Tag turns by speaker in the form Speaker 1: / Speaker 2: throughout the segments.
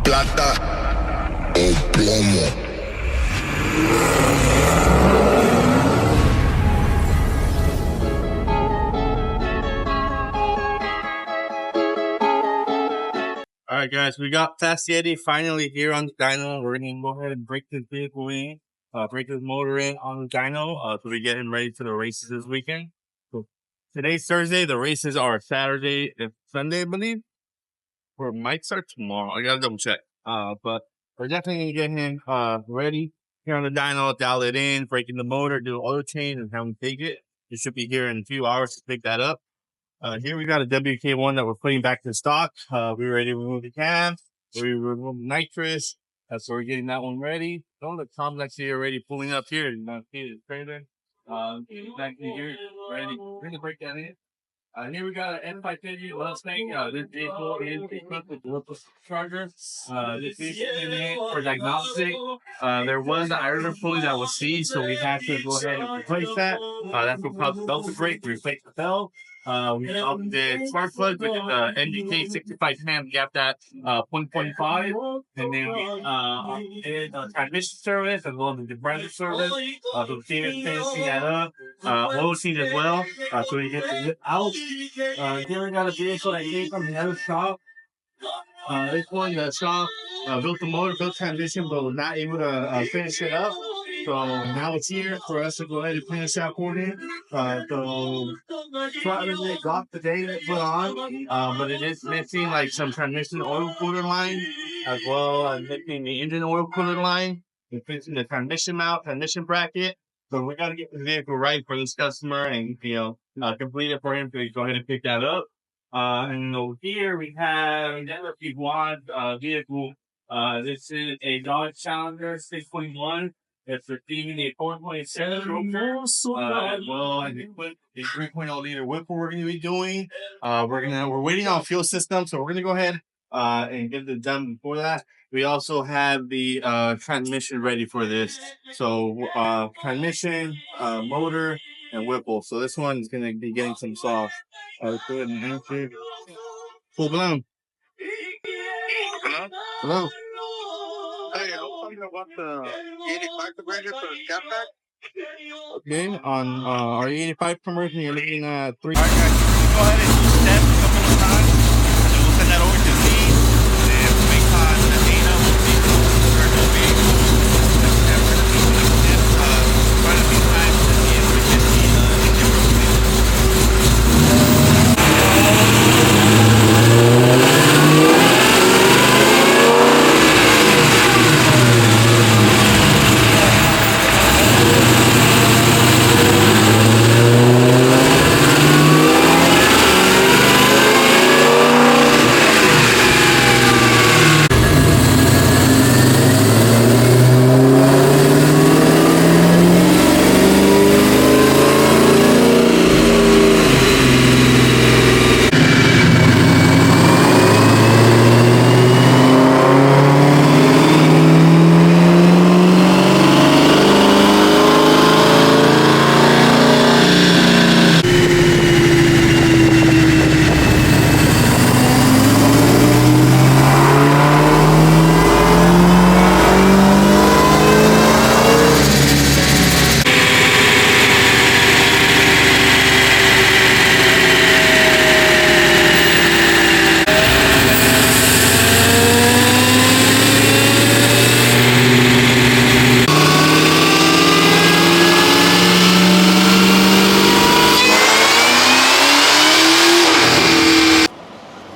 Speaker 1: plata o plomo.
Speaker 2: All right, guys, we got Fast Yeti finally here on the dyno. We're going to go ahead and break this vehicle in, break this motor in on the dyno, so we get him ready for the races this weekend. So today's Thursday. The races are Saturday and Sunday, I believe. Or it might start tomorrow. I got to double check. But we're definitely going to get him ready here on the dyno, dial it in, breaking the motor, do oil change, and have him take it. It should be here in a few hours to pick that up. Here we got a WK1 that we're putting back to stock. We ready to remove the cam. We remove nitrous. So we're getting that one ready. Some of the complex here already pulling up here. You know, see the trailer. Back in here, ready. We're going to break that in. Here we got an M550 Mustang. This vehicle is equipped with dual charger. This vehicle is in for diagnostic. There was an idler pulley that was seized, so we had to go ahead and replace that. That's what caused the belt to break. We replaced the belt. We upped the spark plug with the NGK 6510 gapped at 0.25, and then we did transmission service as well as the branded service. So the team is finishing that up. Oil change as well. So we get it out. Here we got a vehicle that came from the other shop. This one, the shop built the motor, built transmission, but was not able to finish it up. So now it's here for us to go ahead and finish that for it. So probably got the day to put on, but it is missing like some transmission oil cooler line, as well as missing the engine oil cooler line. We're fixing the transmission mount, transmission bracket. So we got to get the vehicle right for this customer and, complete it for him to go ahead and pick that up. And over here we have another P1 vehicle. This is a Dodge Challenger 6.1. It's receiving a 4.7 rotor, as well as equipped a 3.0 liter Whipple we're going to be doing. We're waiting on fuel system, so we're going to go ahead and get it done before that. We also have the transmission ready for this. So transmission, motor, and Whipple. So this one is going to be getting some sauce. Let's go ahead and answer. Full blown. Hello.
Speaker 3: Hey, I'm talking about the 85 conversion for the cap pack.
Speaker 2: Okay, on our 85 conversion, you're looking at 3.
Speaker 4: All right, guys, go ahead and use that a couple of times, and then we'll send that over to the team, and we'll make time the data will be or no vehicle. And we're going to be doing this quite a few times to see if we get the engine rotation.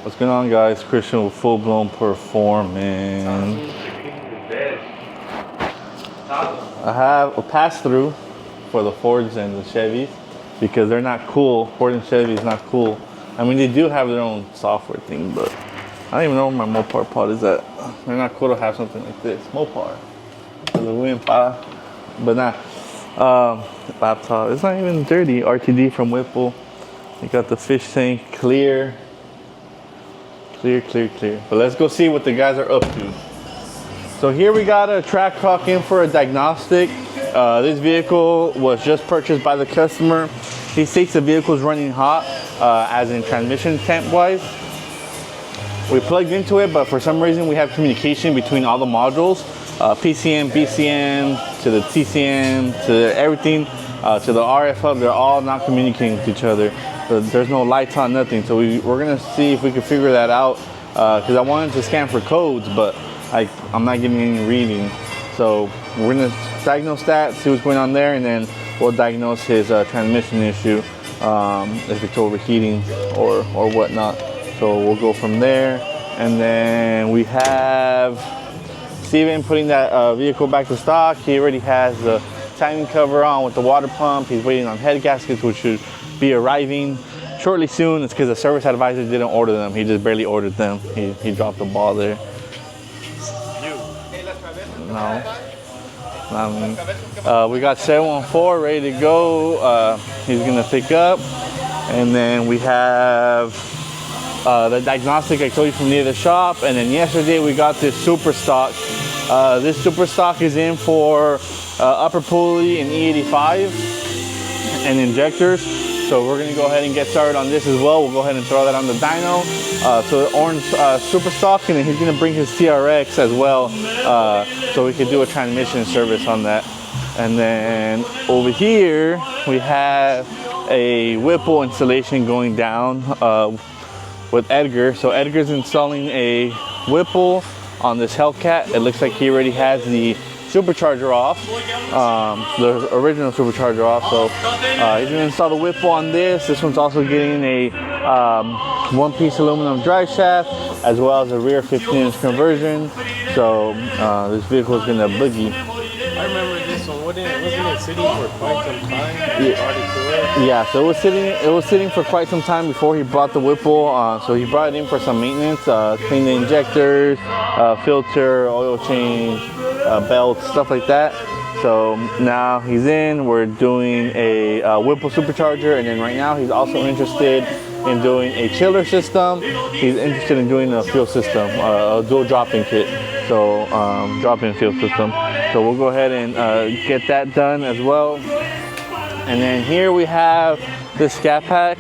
Speaker 5: What's going on, guys? Christian with Full Blown Performance. I have a pass-through for the Fords and the Chevys because they're not cool. Ford and Chevy is not cool. I mean, they do have their own software thing, but I don't even know where my Mopar pod is at. They're not cool to have something like this. Mopar. But not. Laptop. It's not even dirty. RTD from Whipple. You got the fish tank clear. Clear. But let's go see what the guys are up to. So here we got a track talk in for a diagnostic. This vehicle was just purchased by the customer. He states the vehicle is running hot, as in transmission temp wise. we plugged into it, but for some reason we have communication between all the modules, PCM, BCM, to the TCM, to everything, to the RF hub. They're all not communicating with each other. So there's no lights on, nothing. So we're gonna see if we can figure that out, because I wanted to scan for codes, but I'm not getting any reading. So we're gonna diagnose that, see what's going on there, and then we'll diagnose his transmission issue, if it's overheating or whatnot. So we'll go from there. And then we have Steven putting that vehicle back to stock. He already has the timing cover on with the water pump. He's waiting on head gaskets, which should be arriving shortly soon. It's because the service advisor didn't order them. He just barely ordered them. He dropped the ball there. No, not me. We got 714 ready to go. He's gonna pick up. And then we have the diagnostic I told you from near the shop. And then yesterday we got this super stock. This super stock is in for upper pulley and E85 and injectors. So we're gonna go ahead and get started on this as well. We'll go ahead and throw that on the dyno. So the orange super stock, and then he's gonna bring his TRX as well, so we could do a transmission service on that. And then over here we have a Whipple installation going down with Edgar. So Edgar's installing a Whipple on this Hellcat. It looks like he already has the supercharger off, the original supercharger off. So he's gonna install the Whipple on this. This one's also getting a one-piece aluminum drive shaft, as well as a rear 15-inch conversion. So this vehicle is gonna boogie.
Speaker 6: I remember this one. Wasn't it sitting for quite some time?
Speaker 5: Yeah, so it was sitting for quite some time before he brought the Whipple. So he brought it in for some maintenance, clean the injectors, filter, oil change, belts, stuff like that. So now he's in. We're doing a Whipple supercharger, and then right now he's also interested in doing a chiller system. He's interested in doing a fuel system, a dual drop-in kit. So drop-in fuel system. So we'll go ahead and get that done as well. And then here we have the scat pack.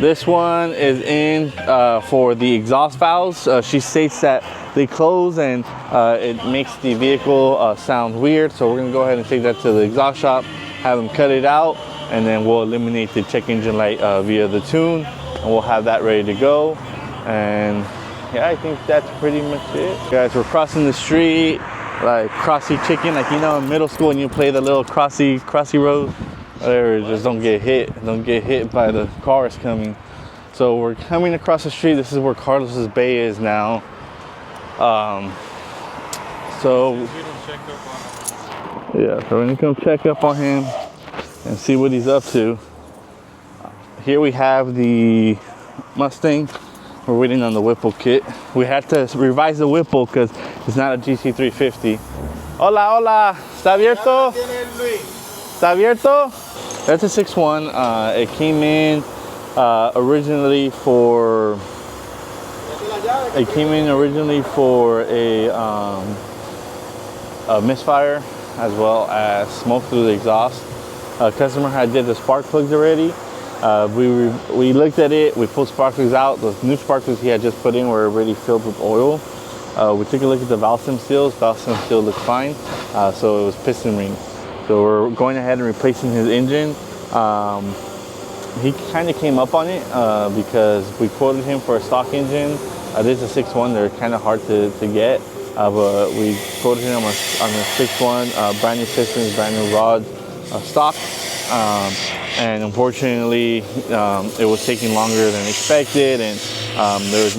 Speaker 5: This one is in for the exhaust valves. She states that they close and it makes the vehicle sound weird. So we're gonna go ahead and take that to the exhaust shop, have them cut it out, and then we'll eliminate the check engine light via the tune, and we'll have that ready to go. And yeah, I think that's pretty much it. Guys, we're crossing the street like Crossy Chicken, like, you know, in middle school when you play the little Crossy road. Whatever, just don't get hit by the cars coming. So we're coming across the street. This is where Carlos's bay is now. So yeah, so we're gonna come check up on him and see what he's up to. Here we have the Mustang. We're waiting on the Whipple kit. We had to revise the Whipple because it's not a GC350. Hola, hola. ¿Está abierto? ¿Está abierto? That's a 6.1. It came in originally for a misfire, as well as smoke through the exhaust. Customer had did the spark plugs already. We looked at it, we pulled spark plugs out. The new spark plugs he had just put in were already filled with oil. We took a look at the valve stem seals. Valve stem seal looked fine, so it was piston rings. So we're going ahead and replacing his engine. He kind of came up on it because we quoted him for a stock engine. This is a 6.1, they're kind of hard to get, but we quoted him on a 6.1, brand new pistons, brand new rods, stock. And unfortunately, it was taking longer than expected, and there was,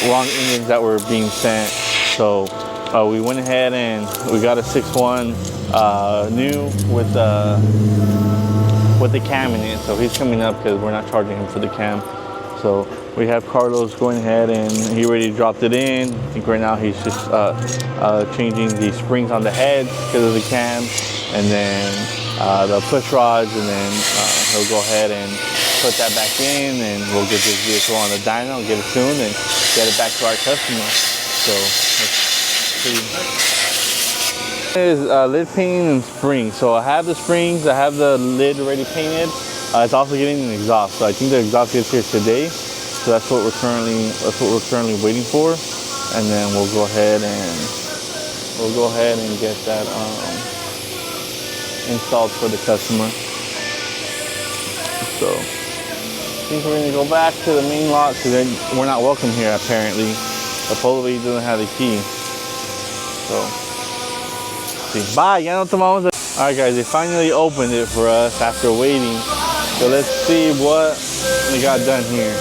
Speaker 5: wrong engines that were being sent. So we went ahead and we got a 6.1 new with the cam in it. So he's coming up because we're not charging him for the cam. So we have Carlos going ahead and he already dropped it in. I think right now he's just changing the springs on the heads because of the cam, and then the push rods, and then he'll go ahead and put that back in, and we'll get this vehicle on the dyno, get it tuned, and get it back to our customer. So let's see. Is lid painting and springs. So I have the springs, I have the lid already painted. It's also getting an exhaust. So I think the exhaust gets here today. So that's what we're currently waiting for, and then we'll go ahead and get that installed for the customer. So I think we're gonna go back to the main lot because we're not welcome here apparently. Supposedly he doesn't have the key. So see. Bye, ya no tomamos. Alright guys, they finally opened it for us after waiting. So let's see what we got done here.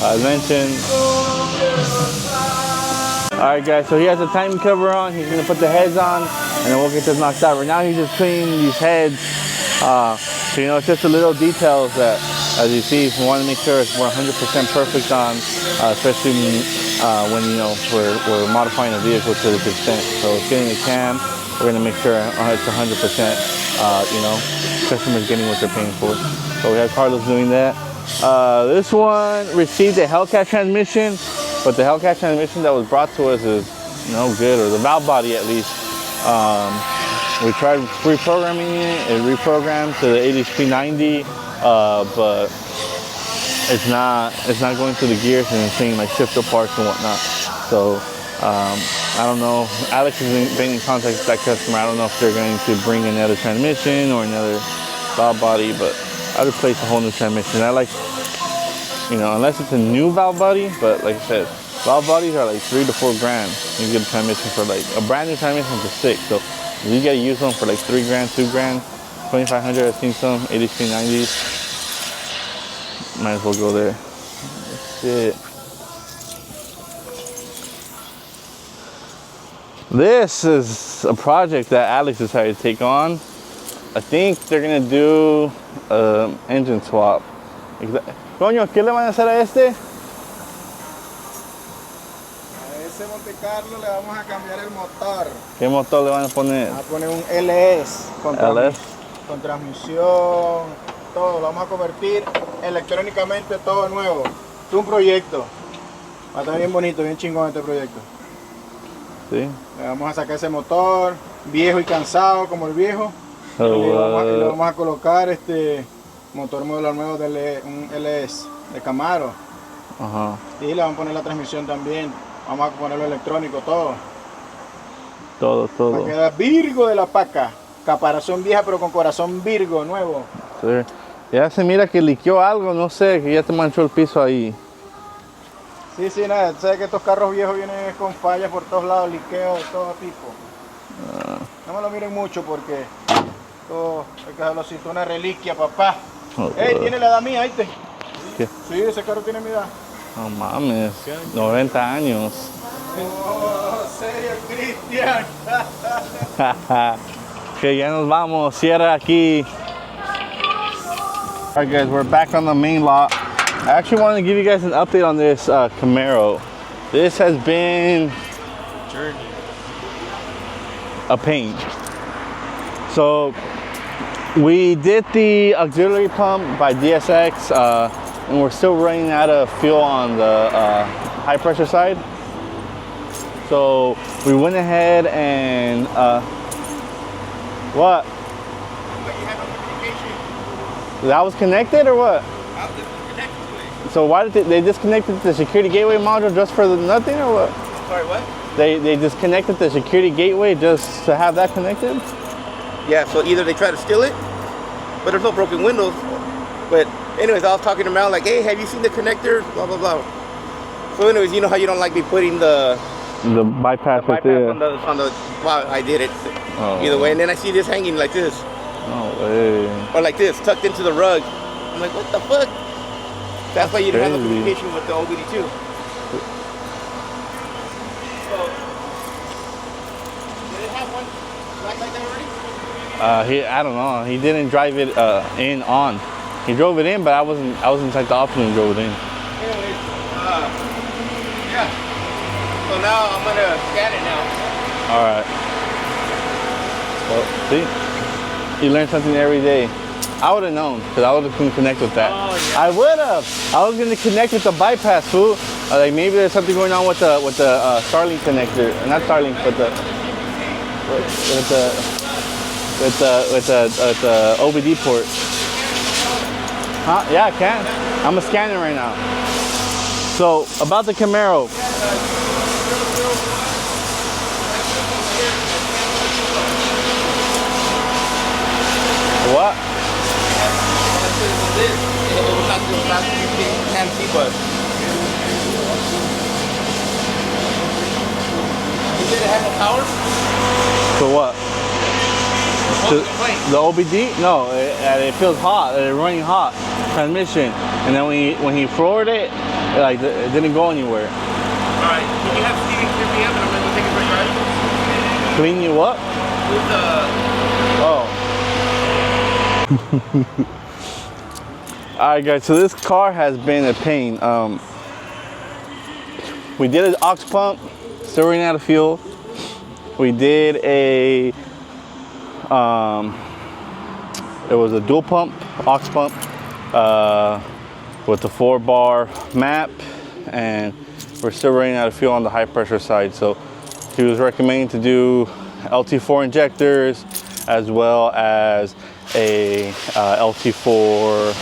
Speaker 5: I mentioned. Alright guys, so he has the timing cover on. He's gonna put the heads on and then we'll get this knocked out. Right now he's just cleaning these heads. So you know, it's just the little details that, as you see, we want to make sure we're 100% perfect on, especially when you know we're modifying a vehicle to this extent. So it's getting the cam. We're gonna make sure it's 100%. You know, customers getting what they're paying for. So we have Carlos doing that. This one received a Hellcat transmission, but the Hellcat transmission that was brought to us is no good, or the valve body at least. We tried reprogramming it. It reprogrammed to the 80SP90, but it's not going through the gears and it's saying like shifter parts and whatnot. So I don't know. Alex has been in contact with that customer. I don't know if they're going to bring another transmission or another valve body, but I'd replace a whole new transmission. I like, you know, unless it's a new valve body, but like I said, valve bodies are like $3 to $4 grand. You get a transmission for like a brand new transmission for $6. So you gotta use them for like $3 grand, $2 grand, 2,500. I've seen some 80SP90s. Might as well go there. Shit. This is a project that Alex decided to take on. I think they're gonna do engine swap. Coño, ¿qué le van a hacer a este?
Speaker 3: A ese Monte Carlo le vamos a cambiar el motor.
Speaker 5: ¿Qué motor le van a poner?
Speaker 3: Vamos a poner un LS con transmisión, todo. Lo vamos a convertir electrónicamente todo nuevo. Es un proyecto. Va a estar bien bonito, bien chingón este proyecto.
Speaker 5: Sí.
Speaker 3: Le vamos a sacar ese motor viejo y cansado como el viejo. Y le vamos a colocar este motor modelo nuevo de un LS de Camaro.
Speaker 5: Ajá.
Speaker 3: Y le vamos a poner la transmisión también. Vamos a ponerlo electrónico todo.
Speaker 5: Todo.
Speaker 3: Va a quedar Virgo de la paca. Caparazón vieja pero con corazón Virgo nuevo.
Speaker 5: Sí. Ya se mira que liqueó algo, no sé, que ya te manchó el piso ahí.
Speaker 3: Sí, nada, sabes que estos carros viejos vienen con fallas por todos lados, liqueo de todo tipo. No me lo miren mucho porque todo hay que dejarlo así, es una reliquia, papá. Ey, tiene la edad mía, ¿viste?
Speaker 5: ¿Qué?
Speaker 3: Sí, ese carro tiene mi edad.
Speaker 5: No mames, 90 años.
Speaker 3: Oh, serio, Cristian.
Speaker 5: Que ya nos vamos, cierra aquí. Alright guys, we're back on the main lot. I actually wanted to give you guys an update on this Camaro. This has been a pain. So we did the auxiliary pump by DSX and we're still running out of fuel on the high pressure side. So we went ahead and what? That was connected or what? So why did they disconnected the security gateway module just for nothing or what?
Speaker 7: Sorry, what?
Speaker 5: They disconnected the security gateway just to have that connected?
Speaker 7: Yeah, so either they try to steal it, but there's no broken windows. But anyways, I was talking to Mel like, hey, have you seen the connectors? Blah, blah, blah. So anyways, you know how you don't like me putting the
Speaker 5: bypass
Speaker 7: on the, wow, I did it.
Speaker 5: Oh.
Speaker 7: Either way, and then I see this hanging like this.
Speaker 5: No way.
Speaker 7: Or like this, tucked into the rug. I'm like, what the fuck? That's why you didn't have the
Speaker 5: crazy.
Speaker 7: communication with the OBD2. So, did it have one like that already?
Speaker 5: I don't know. He didn't drive it in on. He drove it in, but I was inside the office when he drove it in.
Speaker 7: Anyways, yeah. So now I'm gonna scan it now.
Speaker 5: All right. Well, see, you learn something every day. I would have known because I would have couldn't connect with that.
Speaker 7: Oh, yeah.
Speaker 5: I would have. I was gonna connect with the bypass, fool. Like maybe there's something going on with the Starlink connector, not Starlink, but the OBD port. Huh? Yeah, I can. I'm gonna scan it right now. So about the Camaro. What? For what? The OBD? No, it feels hot. It's running hot. Transmission, and then when he floored it, it didn't go anywhere.
Speaker 7: All right, can you have Stevie pick me up and I'm gonna go take it for a drive?
Speaker 5: Clean you up?
Speaker 7: With the
Speaker 5: All right, guys. So this car has been a pain. We did an aux pump, still running out of fuel. We did a it was a dual pump, aux pump, with the 4-bar map, and we're still running out of fuel on the high pressure side. So he was recommending to do LT4 injectors as well as a LT4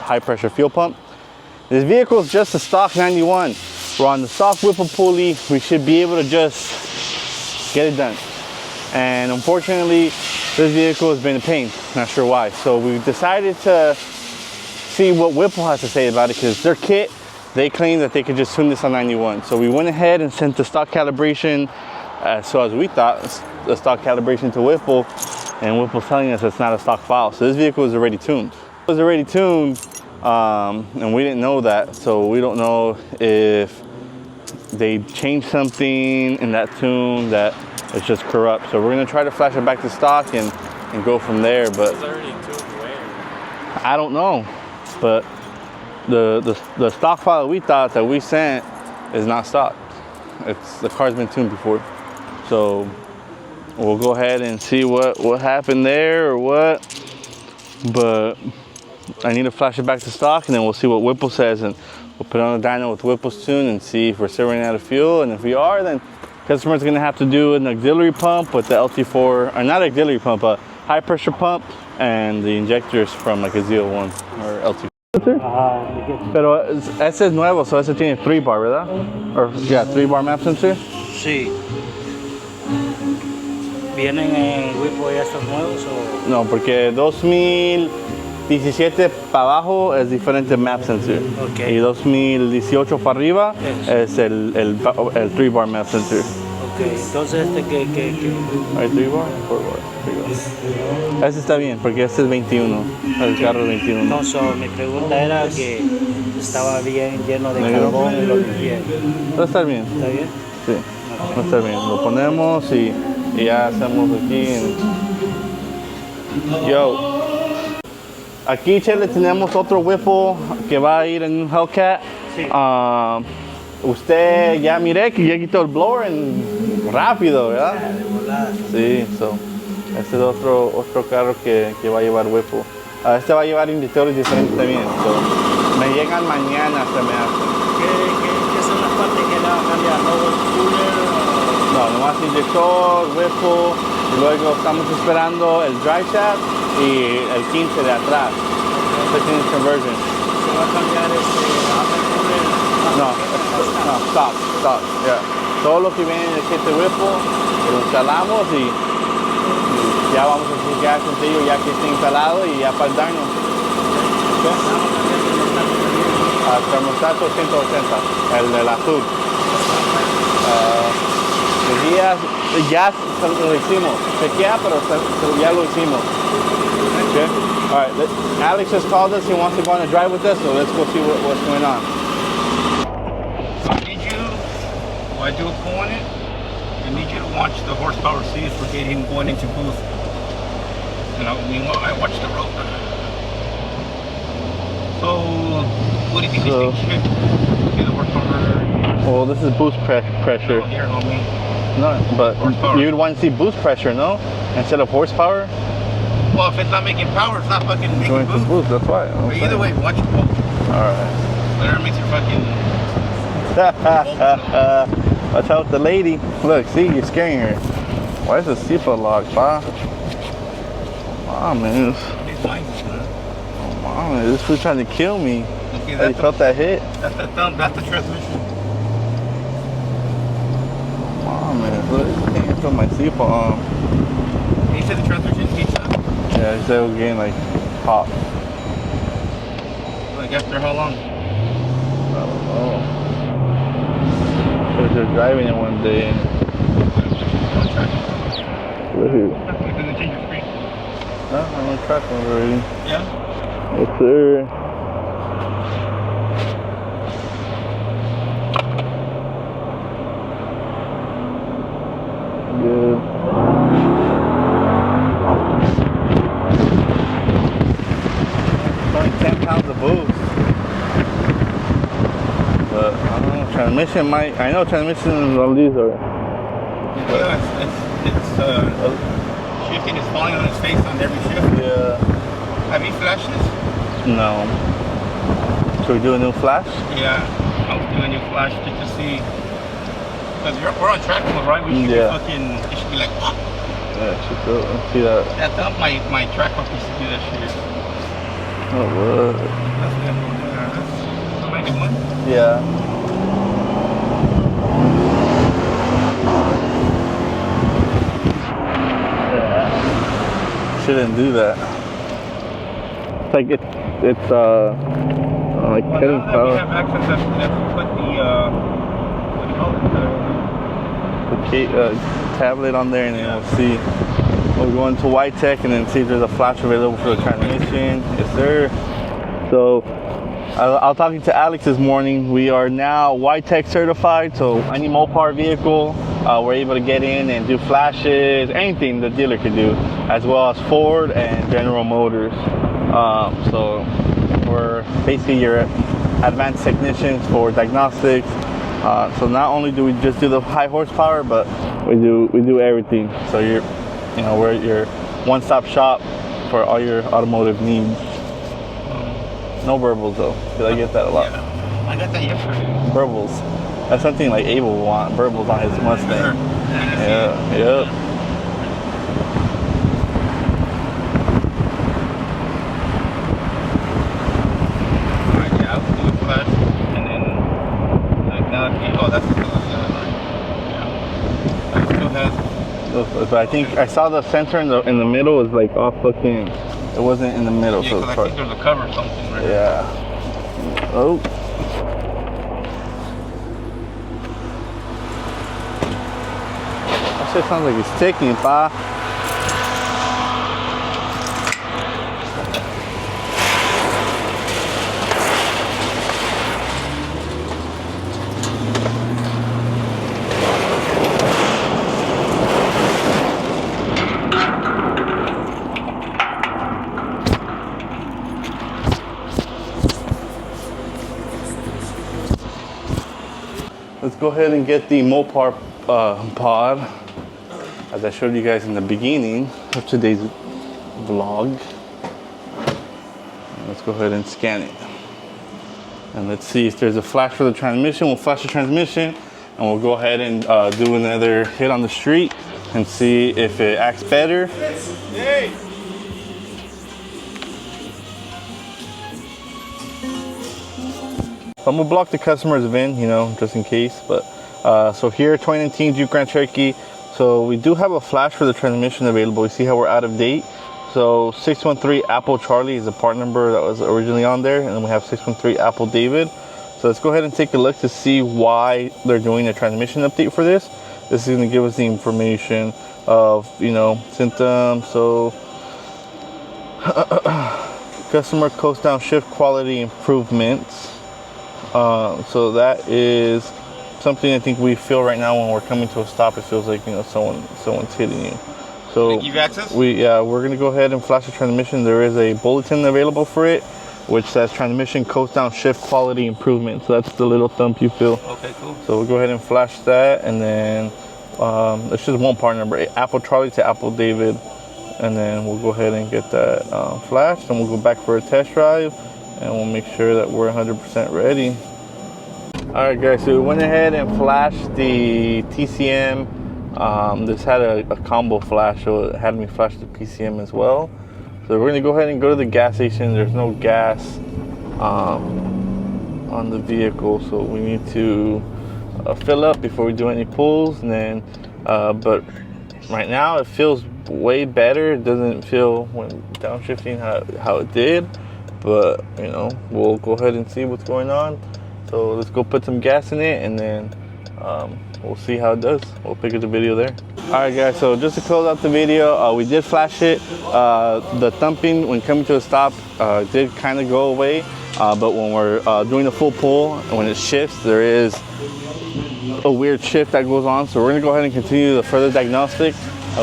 Speaker 5: high pressure fuel pump. This vehicle is just a stock 91. We're on the stock Whipple pulley. We should be able to just get it done. And unfortunately, this vehicle has been a pain. Not sure why. So we decided to see what Whipple has to say about it, because their kit, they claim that they could just tune this on 91. So we went ahead and sent the stock calibration, so as we thought, the stock calibration to Whipple, and Whipple's telling us it's not a stock file. So this vehicle is already tuned. It was already tuned, and we didn't know that. So we don't know if they changed something in that tune that it's just corrupt. So we're gonna try to flash it back to stock and go from there. But
Speaker 6: It's already tuned where?
Speaker 5: I don't know. But the stock file we thought that we sent is not stock. The car's been tuned before. So we'll go ahead and see what happened there or what. But I need to flash it back to stock, and then we'll see what Whipple says, and we'll put it on the dyno with Whipple's tune and see if we're still running out of fuel. And if we are, then customer's gonna have to do an auxiliary pump with the LT4, or not auxiliary pump, a high pressure pump, and the injectors from like a Z01 or LT4. Pero ese es nuevo, so ese tiene 3-bar, ¿verdad? Or yeah, 3-bar map sensor.
Speaker 8: Sí. ¿Vienen en Whipple ya estos nuevos o...?
Speaker 5: No, porque 2017 para abajo es diferente map sensor.
Speaker 8: Okay.
Speaker 5: Y 2018 para arriba es el 3-bar map sensor.
Speaker 8: Ok, entonces ¿qué?
Speaker 5: ¿Hay 3-bar? 4-bar. 3-bar. Ese está bien, porque este es 21. El carro es 21.
Speaker 8: No, mi pregunta era que estaba bien lleno de carbón y lo limpié.
Speaker 5: Va a estar bien.
Speaker 8: ¿Está bien?
Speaker 5: Sí, va a estar bien. Lo ponemos y ya hacemos aquí. Yo. Aquí, Chele, tenemos otro Whipple que va a ir en un Hellcat.
Speaker 8: Sí.
Speaker 5: Usted ya miré que ya quitó el blower rápido, ¿verdad?
Speaker 8: De volada.
Speaker 5: Sí, este es otro carro que va a llevar Whipple. Este va a llevar inyectores diferentes también. So, me llegan mañana, se me hace.
Speaker 8: ¿Qué son las partes que le van a cambiar? ¿No cooler?
Speaker 5: No, nomás inyector, Whipple, y luego estamos esperando el drive shaft y el 15 de atrás. Este tiene conversion.
Speaker 8: ¿Se va a cambiar upper cooler?
Speaker 5: No, stop, yeah. Todo lo que viene del kit de Whipple lo instalamos y ya vamos a chequear contigo ya que esté instalado y ya para el dyno. Termostato 180, el del azul. Ya lo hicimos. Chequea, pero ya lo hicimos. Okay? All right, Alex just called us. He wants to go on a drive with us, so let's go see what's going on.
Speaker 7: I need you, while I do a pull on it, I need you to watch the horsepower, see if we're getting going into boost. And meanwhile, I watch the road. So, what do you think this thing should? See the horsepower?
Speaker 5: Well, this is boost pressure.
Speaker 7: Oh, here, homie.
Speaker 5: No, but
Speaker 7: Horsepower.
Speaker 5: you'd want to see boost pressure, no? Instead of horsepower?
Speaker 7: Well, if it's not making power, it's not fucking
Speaker 5: You
Speaker 7: making
Speaker 5: want to
Speaker 7: boost.
Speaker 5: boost, that's why.
Speaker 7: But either way, watch it pull.
Speaker 5: Alright.
Speaker 7: Whatever makes your fucking...
Speaker 5: Watch out the lady. Look, see, you're scaring her. Why is the seatbelt locked, pa? Mames.
Speaker 7: It's fine, man.
Speaker 5: Oh, Oh, this fool trying to kill me.
Speaker 7: Okay,
Speaker 5: Oh, you felt that hit?
Speaker 7: That's the thumb. That's the transmission.
Speaker 5: Come on, man. Look, I can't even put my seatbelt on.
Speaker 7: He said the transmission heats up.
Speaker 5: Yeah, he said we're getting like hot.
Speaker 7: Like after how long?
Speaker 5: I don't know. Because they're driving it one day. Woohoo.
Speaker 7: Doesn't change your screen.
Speaker 5: No, I'm on track mode already.
Speaker 7: Yeah?
Speaker 5: Yes, sir. Good. It's only 10 pounds of boost. But I don't know, transmission might, I know transmissions on these are.
Speaker 7: Yeah, it's shifting is falling on his face on every shift.
Speaker 5: Yeah.
Speaker 7: Have you flashed this?
Speaker 5: No. Should we do a new flash?
Speaker 7: Yeah, I'll do a new flash just to see. Because we're on track mode, right? We should be fucking, it should be like, what?
Speaker 5: Yeah, it should go. Let's see that.
Speaker 7: That's up my track up used to do that shit.
Speaker 5: Oh, what?
Speaker 7: That's good. That's a good one.
Speaker 5: Yeah. Yeah. Shouldn't do that. It's like it's like
Speaker 7: Well,
Speaker 5: cutting
Speaker 7: now that we
Speaker 5: power.
Speaker 7: have access, let's put the, what do you call it?
Speaker 5: The tablet on there, and then we'll see. We'll go into White Tech and then see if there's a flash available for the transmission. Yes, sir. So I was talking to Alex this morning. We are now White Tech certified, so any Mopar vehicle, we're able to get in and do flashes, anything the dealer could do, as well as Ford and General Motors. So we're basically your advanced technicians for diagnostics. So not only do we just do the high horsepower, but we do everything. So we're your one-stop shop for all your automotive needs. No burbles though, because I get that a lot.
Speaker 7: Yeah. I got that yesterday.
Speaker 5: Burbles. That's something like Abel will want. Burbles on his Mustang. Yeah. Yep.
Speaker 7: Alright, yeah, I'll do a flash and then like now that's the line. Yeah. It still has.
Speaker 5: But I think I saw the center in the middle was like off fucking. It wasn't in the middle.
Speaker 7: Yeah,
Speaker 5: so
Speaker 7: because I think there's a cover or something right
Speaker 5: yeah. Oh. That shit sounds like it's ticking, pa. Let's go ahead and get the Mopar pod, as I showed you guys in the beginning of today's vlog. Let's go ahead and scan it. And let's see if there's a flash for the transmission. We'll flash the transmission and we'll go ahead and do another hit on the street and see if it acts better.
Speaker 7: Hey.
Speaker 5: I'm gonna block the customer's VIN, just in case. But so here, 2019 Jeep Grand Cherokee. So we do have a flash for the transmission available. You see how we're out of date. So 613 Apple Charlie is the part number that was originally on there, and then we have 613 Apple David. So let's go ahead and take a look to see why they're doing a transmission update for this. This is gonna give us the information of symptoms. So customer coast down shift quality improvements. So that is something I think we feel right now when we're coming to a stop. It feels like someone's hitting you. So
Speaker 7: Give you access?
Speaker 5: we're gonna go ahead and flash the transmission. There is a bulletin available for it, which says transmission coast down shift quality improvement. So that's the little thump you feel.
Speaker 7: Okay, cool.
Speaker 5: So we'll go ahead and flash that, and then it's just one part number, Apple Charlie to Apple David, and then we'll go ahead and get that flashed, and we'll go back for a test drive. And we'll make sure that we're 100% ready. All right, guys, so we went ahead and flashed the TCM. This had a combo flash, so it had me flash the PCM as well. So we're gonna go ahead and go to the gas station. There's no gas on the vehicle, so we need to fill up before we do any pulls. And then, but right now it feels way better. It doesn't feel when downshifting how it did, but you know, we'll go ahead and see what's going on. So let's go put some gas in it, and then we'll see how it does. We'll pick up the video there. All right, guys, so just to close out the video, we did flash it. The thumping when coming to a stop did kind of go away, but when we're doing a full pull, and when it shifts, there is a weird shift that goes on. So we're gonna go ahead and continue the further diagnostic.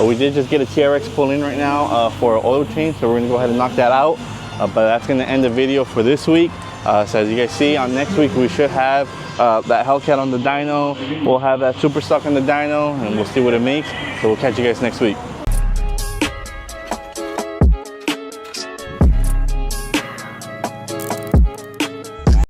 Speaker 5: We did just get a TRX pull in right now for an oil change, so we're gonna go ahead and knock that out. But that's gonna end the video for this week. So as you guys see, on next week we should have that Hellcat on the dyno. We'll have that super stock on the dyno, and we'll see what it makes. So we'll catch you guys next week.